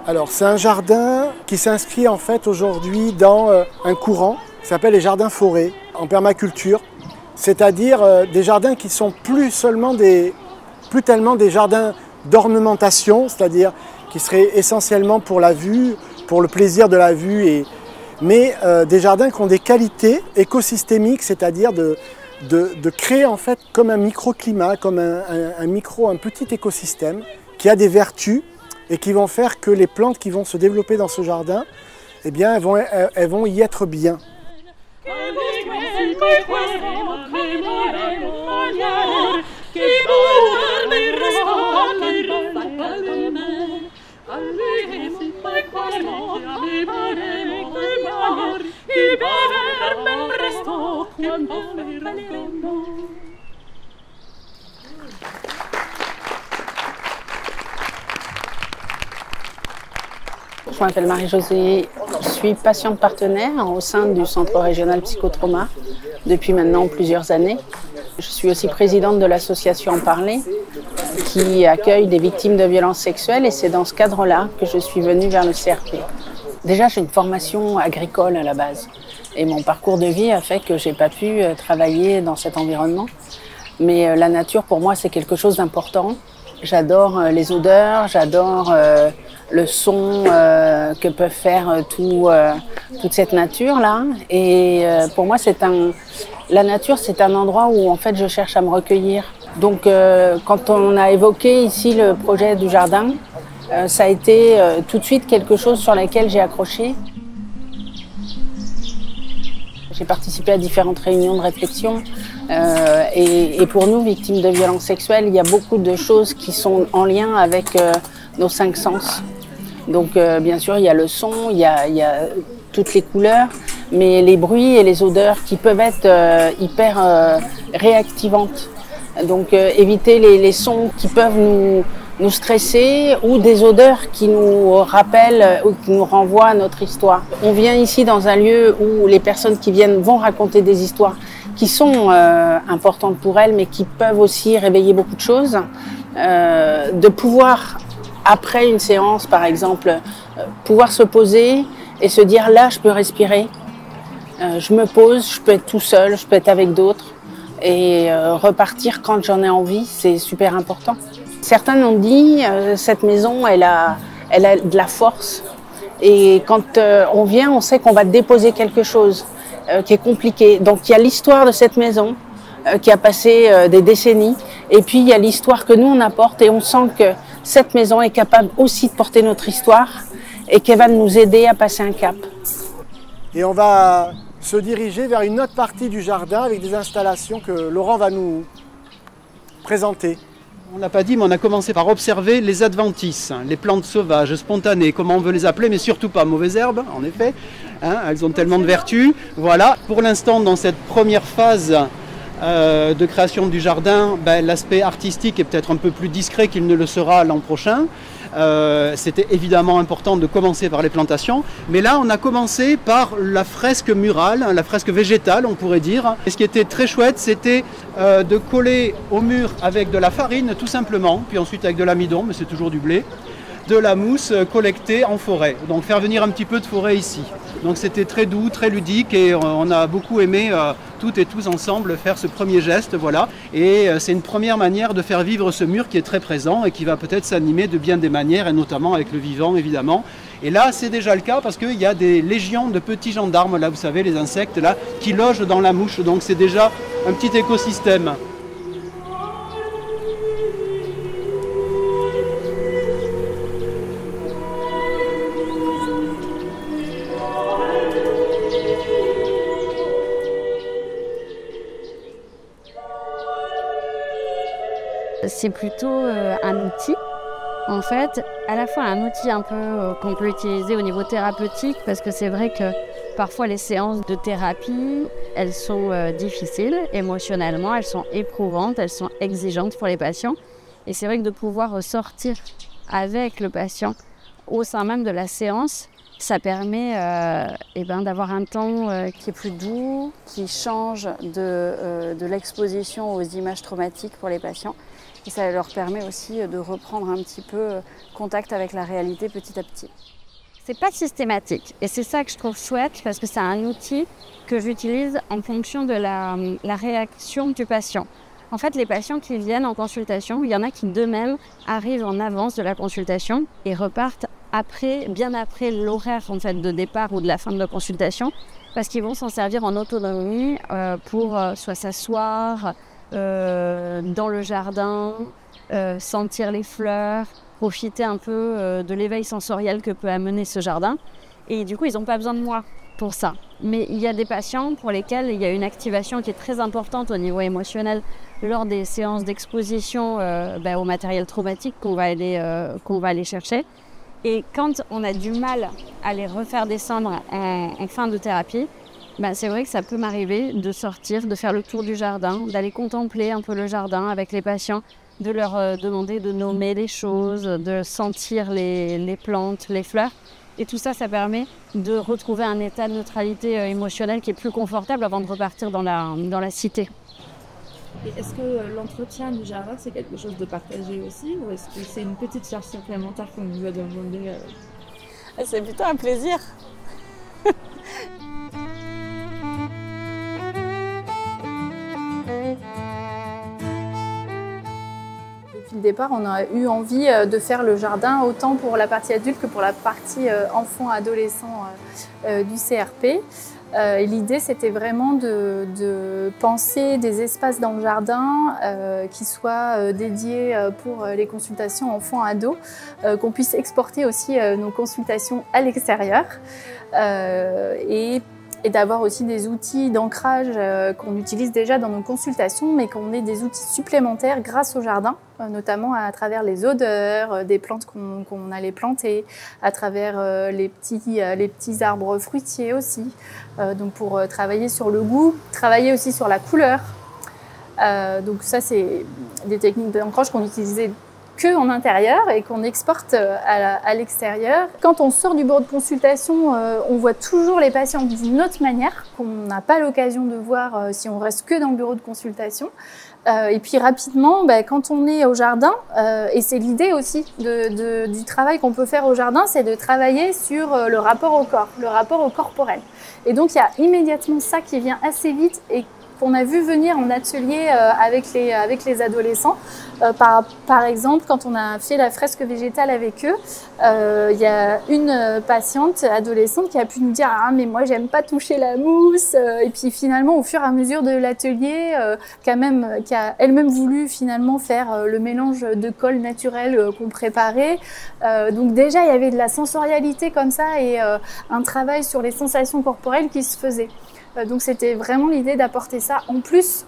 Alors c'est un jardin qui s'inscrit en fait aujourd'hui dans un courant qui s'appelle les jardins forêts en permaculture, c'est-à-dire des jardins qui sont plus tellement des jardins d'ornementation, c'est-à-dire qui seraient essentiellement pour la vue, pour le plaisir de la vue, mais des jardins qui ont des qualités écosystémiques, c'est-à-dire de créer en fait comme un microclimat, comme un petit écosystème qui a des vertus et qui vont faire que les plantes qui vont se développer dans ce jardin, eh bien, elles vont y être bien. Je m'appelle Marie-Josée, je suis patiente partenaire au sein du Centre régional psychotrauma depuis maintenant plusieurs années. Je suis aussi présidente de l'association En Parler qui accueille des victimes de violences sexuelles et c'est dans ce cadre-là que je suis venue vers le CRP. Déjà, j'ai une formation agricole à la base et mon parcours de vie a fait que j'ai pas pu travailler dans cet environnement. Mais la nature, pour moi, c'est quelque chose d'important. J'adore les odeurs, j'adore le son que peuvent faire toute cette nature-là. Et pour moi, la nature, c'est un endroit où en fait, je cherche à me recueillir. Donc, quand on a évoqué ici le projet du jardin, ça a été tout de suite quelque chose sur lequel j'ai accroché. J'ai participé à différentes réunions de réflexion et pour nous, victimes de violences sexuelles, il y a beaucoup de choses qui sont en lien avec nos 5 sens. Donc bien sûr, il y a le son, il y a toutes les couleurs, mais les bruits et les odeurs qui peuvent être hyper réactivantes. Donc éviter les sons qui peuvent nous stresser ou des odeurs qui nous rappellent ou qui nous renvoient à notre histoire. On vient ici dans un lieu où les personnes qui viennent vont raconter des histoires qui sont importantes pour elles, mais qui peuvent aussi réveiller beaucoup de choses. De pouvoir, après une séance par exemple, pouvoir se poser et se dire là je peux respirer, je me pose, je peux être tout seul, je peux être avec d'autres et repartir quand j'en ai envie, c'est super important. Certains m'ont dit cette maison elle a de la force et quand on vient on sait qu'on va déposer quelque chose qui est compliqué. Donc il y a l'histoire de cette maison qui a passé des décennies et puis il y a l'histoire que nous on apporte et on sent que cette maison est capable aussi de porter notre histoire et qu'elle va nous aider à passer un cap. Et on va se diriger vers une autre partie du jardin avec des installations que Laurent va nous présenter. On ne l'a pas dit, mais on a commencé par observer les adventices, les plantes sauvages, spontanées, comment on veut les appeler, mais surtout pas mauvaises herbes, en effet. Elles ont tellement de vertus. Voilà, pour l'instant, dans cette première phase de création du jardin, l'aspect artistique est peut-être un peu plus discret qu'il ne le sera l'an prochain. C'était évidemment important de commencer par les plantations, mais là on a commencé par la fresque murale, la fresque végétale on pourrait dire. Et ce qui était très chouette, c'était de coller au mur avec de la farine tout simplement, puis ensuite avec de l'amidon, mais c'est toujours du blé, de la mousse collectée en forêt. Donc faire venir un petit peu de forêt ici. Donc c'était très doux, très ludique et on a beaucoup aimé toutes et tous ensemble faire ce premier geste, voilà. Et c'est une première manière de faire vivre ce mur qui est très présent et qui va peut-être s'animer de bien des manières et notamment avec le vivant évidemment. Et là c'est déjà le cas parce qu'il y a des légions de petits gendarmes, là vous savez les insectes là, qui logent dans la mouche, donc c'est déjà un petit écosystème. C'est plutôt un outil, en fait, à la fois un outil un peu qu'on peut utiliser au niveau thérapeutique, parce que c'est vrai que parfois les séances de thérapie, elles sont difficiles émotionnellement, elles sont éprouvantes, elles sont exigeantes pour les patients. Et c'est vrai que de pouvoir sortir avec le patient au sein même de la séance, Ça permet d'avoir un temps qui est plus doux, qui change de l'exposition aux images traumatiques pour les patients. Et ça leur permet aussi de reprendre un petit peu contact avec la réalité petit à petit. C'est pas systématique et c'est ça que je trouve chouette parce que c'est un outil que j'utilise en fonction de la réaction du patient. En fait, les patients qui viennent en consultation, il y en a qui d'eux-mêmes arrivent en avance de la consultation et repartent bien après l'horaire en fait, de départ ou de la fin de la consultation parce qu'ils vont s'en servir en autonomie pour soit s'asseoir dans le jardin, sentir les fleurs, profiter un peu de l'éveil sensoriel que peut amener ce jardin. Et du coup, ils n'ont pas besoin de moi pour ça. Mais il y a des patients pour lesquels il y a une activation qui est très importante au niveau émotionnel lors des séances d'exposition au matériel traumatique qu'on va aller chercher. Et quand on a du mal à les refaire descendre en fin de thérapie, c'est vrai que ça peut m'arriver de sortir, de faire le tour du jardin, d'aller contempler un peu le jardin avec les patients, de leur demander de nommer les choses, de sentir les plantes, les fleurs. Et tout ça, ça permet de retrouver un état de neutralité émotionnelle qui est plus confortable avant de repartir dans la cité. Et est-ce que l'entretien du jardin, c'est quelque chose de partagé aussi ou est-ce que c'est une petite charge supplémentaire qu'on vous a demandé C'est plutôt un plaisir. Depuis le départ, on a eu envie de faire le jardin autant pour la partie adulte que pour la partie enfant-adolescent du CRP. Et l'idée, c'était vraiment de penser des espaces dans le jardin qui soient dédiés pour les consultations enfants-ados, qu'on puisse exporter aussi nos consultations à l'extérieur et d'avoir aussi des outils d'ancrage qu'on utilise déjà dans nos consultations, mais qu'on ait des outils supplémentaires grâce au jardin, notamment à travers les odeurs des plantes qu'on allait planter, à travers les petits arbres fruitiers aussi, donc pour travailler sur le goût, travailler aussi sur la couleur. Donc ça, c'est des techniques d'ancrage qu'on utilisait que en intérieur et qu'on exporte à l'extérieur. Quand on sort du bureau de consultation, on voit toujours les patients d'une autre manière qu'on n'a pas l'occasion de voir si on reste que dans le bureau de consultation. Et puis rapidement, quand on est au jardin, et c'est l'idée aussi du travail qu'on peut faire au jardin, c'est de travailler sur le rapport au corps, le rapport au corporel. Et donc il y a immédiatement ça qui vient assez vite et qu'on a vu venir en atelier avec les adolescents. Par exemple, quand on a fait la fresque végétale avec eux, il y a une patiente adolescente qui a pu nous dire « Ah, mais moi, j'aime pas toucher la mousse ». Et puis finalement, au fur et à mesure de l'atelier, qui a elle-même voulu finalement faire le mélange de colle naturelle qu'on préparait. Donc déjà, il y avait de la sensorialité comme ça et un travail sur les sensations corporelles qui se faisait. Donc c'était vraiment l'idée d'apporter ça. En plus,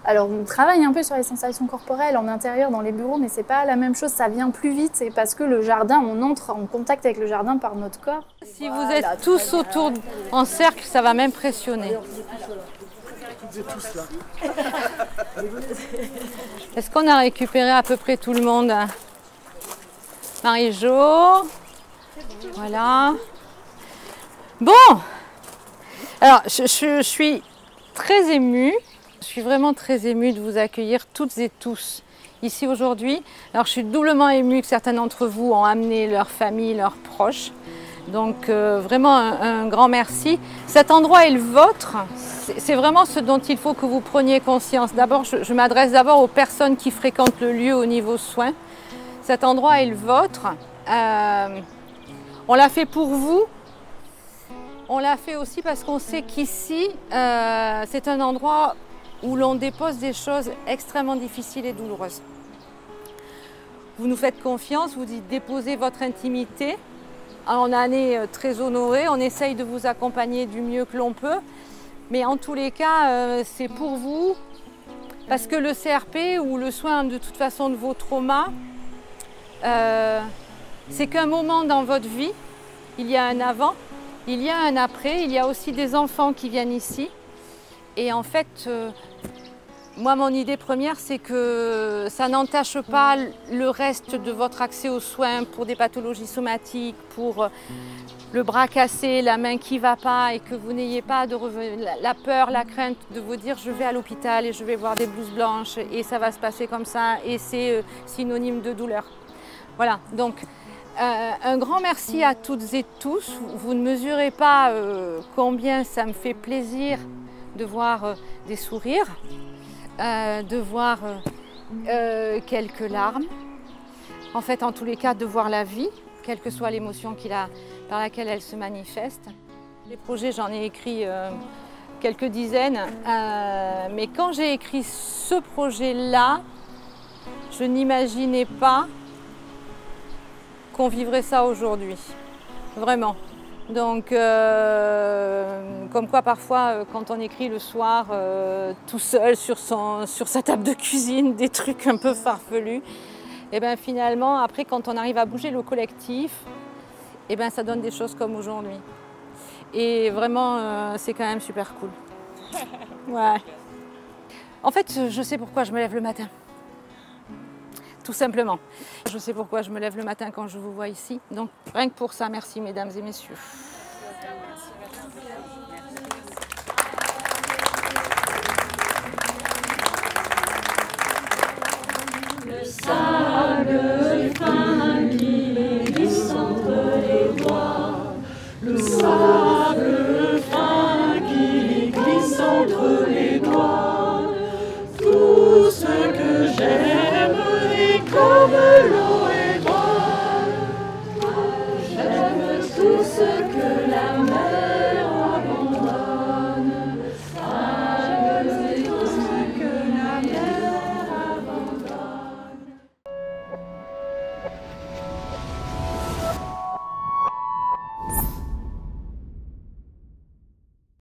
alors on travaille un peu sur les sensations corporelles en intérieur dans les bureaux, mais c'est pas la même chose, ça vient plus vite. C'est parce que le jardin, on entre en contact avec le jardin par notre corps. Si vous êtes tous autour en cercle, ça va m'impressionner. Est-ce qu'on a récupéré à peu près tout le monde? Marie-Jo, voilà. Bon. Alors, je suis très émue, je suis vraiment très émue de vous accueillir toutes et tous ici aujourd'hui. Alors, je suis doublement émue que certains d'entre vous ont amené leur famille, leurs proches. Donc, vraiment un grand merci. Cet endroit est le vôtre, c'est vraiment ce dont il faut que vous preniez conscience. D'abord, je m'adresse d'abord aux personnes qui fréquentent le lieu au niveau soins. Cet endroit est le vôtre. On l'a fait pour vous. On l'a fait aussi parce qu'on sait qu'ici, c'est un endroit où l'on dépose des choses extrêmement difficiles et douloureuses. Vous nous faites confiance, vous déposez votre intimité. On en est très honorés, on essaye de vous accompagner du mieux que l'on peut. Mais en tous les cas, c'est pour vous, parce que le CRP ou le soin de toute façon de vos traumas, c'est qu'un moment dans votre vie, il y a un avant, il y a un après, il y a aussi des enfants qui viennent ici. Et en fait, Moi, mon idée première, c'est que ça n'entache pas le reste de votre accès aux soins pour des pathologies somatiques, pour le bras cassé, la main qui ne va pas et que vous n'ayez pas la peur, la crainte de vous dire je vais à l'hôpital et je vais voir des blouses blanches et ça va se passer comme ça et c'est synonyme de douleur. Voilà, donc un grand merci à toutes et tous. Vous ne mesurez pas combien ça me fait plaisir de voir des sourires, de voir quelques larmes, en fait en tous les cas de voir la vie, quelle que soit l'émotion par laquelle elle se manifeste. Les projets, j'en ai écrit quelques dizaines, mais quand j'ai écrit ce projet-là, je n'imaginais pas qu'on vivrait ça aujourd'hui, vraiment. Donc, comme quoi parfois, quand on écrit le soir, tout seul sur sa table de cuisine, des trucs un peu farfelus, et bien finalement, après, quand on arrive à bouger le collectif, et bien ça donne des choses comme aujourd'hui. Et vraiment, c'est quand même super cool. Ouais. En fait, je sais pourquoi je me lève le matin. Tout simplement. Je sais pourquoi je me lève le matin quand je vous vois ici. Donc, rien que pour ça, merci mesdames et messieurs. Le sable fin qui glisse entre les doigts, le sable